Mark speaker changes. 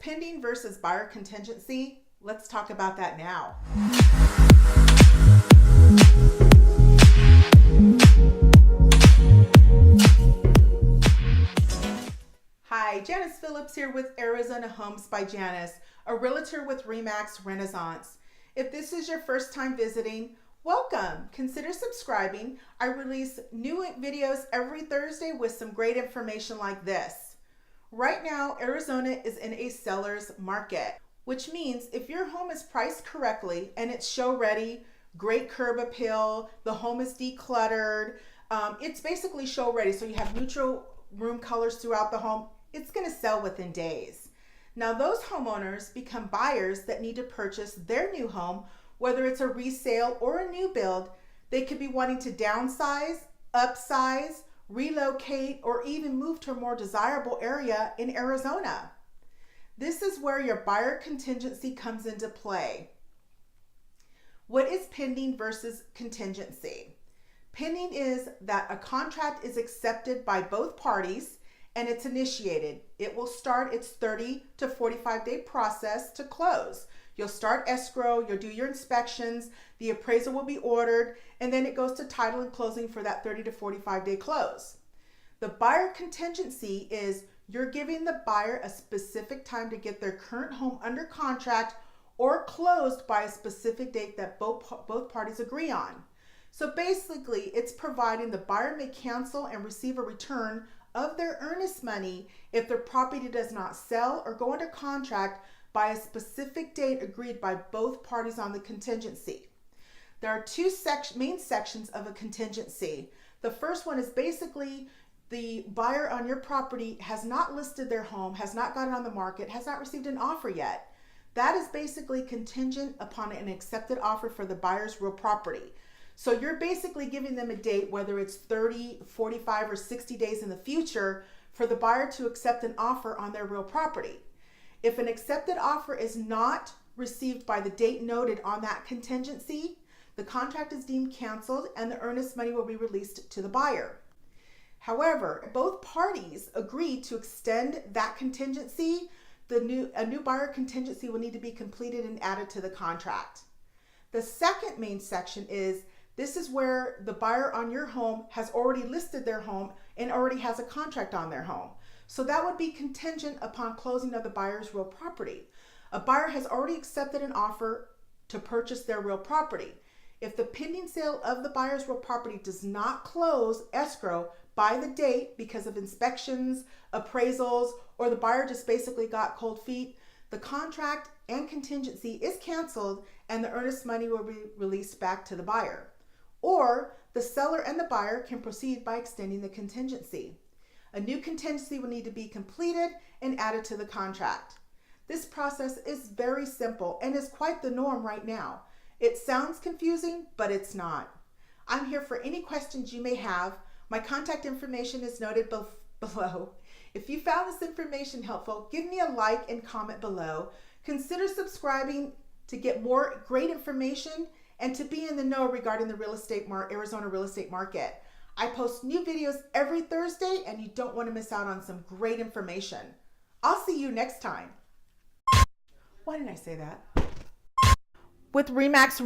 Speaker 1: pending versus buyer contingency? Let's talk about that now. Hi, Janice Phillips here with Arizona Homes by Janice, a realtor with RE/MAX Renaissance. If this is your first time visiting, welcome. Consider subscribing. I release new videos every Thursday with some great information like this. Right now, Arizona is in a seller's market, which means if your home is priced correctly and it's show ready, great curb appeal, the home is decluttered, it's basically show ready. So you have neutral room colors throughout the home. It's going to sell within days. Now those homeowners become buyers that need to purchase their new home, whether it's a resale or a new build. They could be wanting to downsize, upsize, relocate, or even move to a more desirable area in Arizona. This is where your buyer contingency comes into play. What is pending versus contingency? Pending is that a contract is accepted by both parties and it's initiated. It will start its 30 to 45 day process to close. You'll start escrow, you'll do your inspections, the appraisal will be ordered, and then it goes to title and closing for that 30 to 45 day close. The buyer contingency is you're giving the buyer a specific time to get their current home under contract or closed by a specific date that both parties agree on. So basically, it's providing the buyer may cancel and receive a return of their earnest money if their property does not sell or go under contract by a specific date agreed by both parties on the contingency. There are two main sections of a contingency. The first one is basically the buyer on your property has not listed their home, has not got it on the market, has not received an offer yet. That is basically contingent upon an accepted offer for the buyer's real property. So you're basically giving them a date, whether it's 30, 45, or 60 days in the future, for the buyer to accept an offer on their real property. If an accepted offer is not received by the date noted on that contingency, the contract is deemed canceled and the earnest money will be released to the buyer. However, both parties agreed to extend that contingency. A new buyer contingency will need to be completed and added to the contract. The second main section is this is where the buyer on your home has already listed their home and already has a contract on their home. So that would be contingent upon closing of the buyer's real property. A buyer has already accepted an offer to purchase their real property. If the pending sale of the buyer's real property does not close escrow by the date because of inspections, appraisals, or the buyer just basically got cold feet, the contract and contingency is canceled and the earnest money will be released back to the buyer. Or the seller and the buyer can proceed by extending the contingency. A new contingency will need to be completed and added to the contract. This process is very simple and is quite the norm right now. It sounds confusing, but it's not. I'm here for any questions you may have. My contact information is noted below. If you found this information helpful, give me a like and comment below. Consider subscribing to get more great information and to be in the know regarding the Arizona real estate market. I post new videos every Thursday and you don't want to miss out on some great information. I'll see you next time. Why didn't I say that? With RE/MAX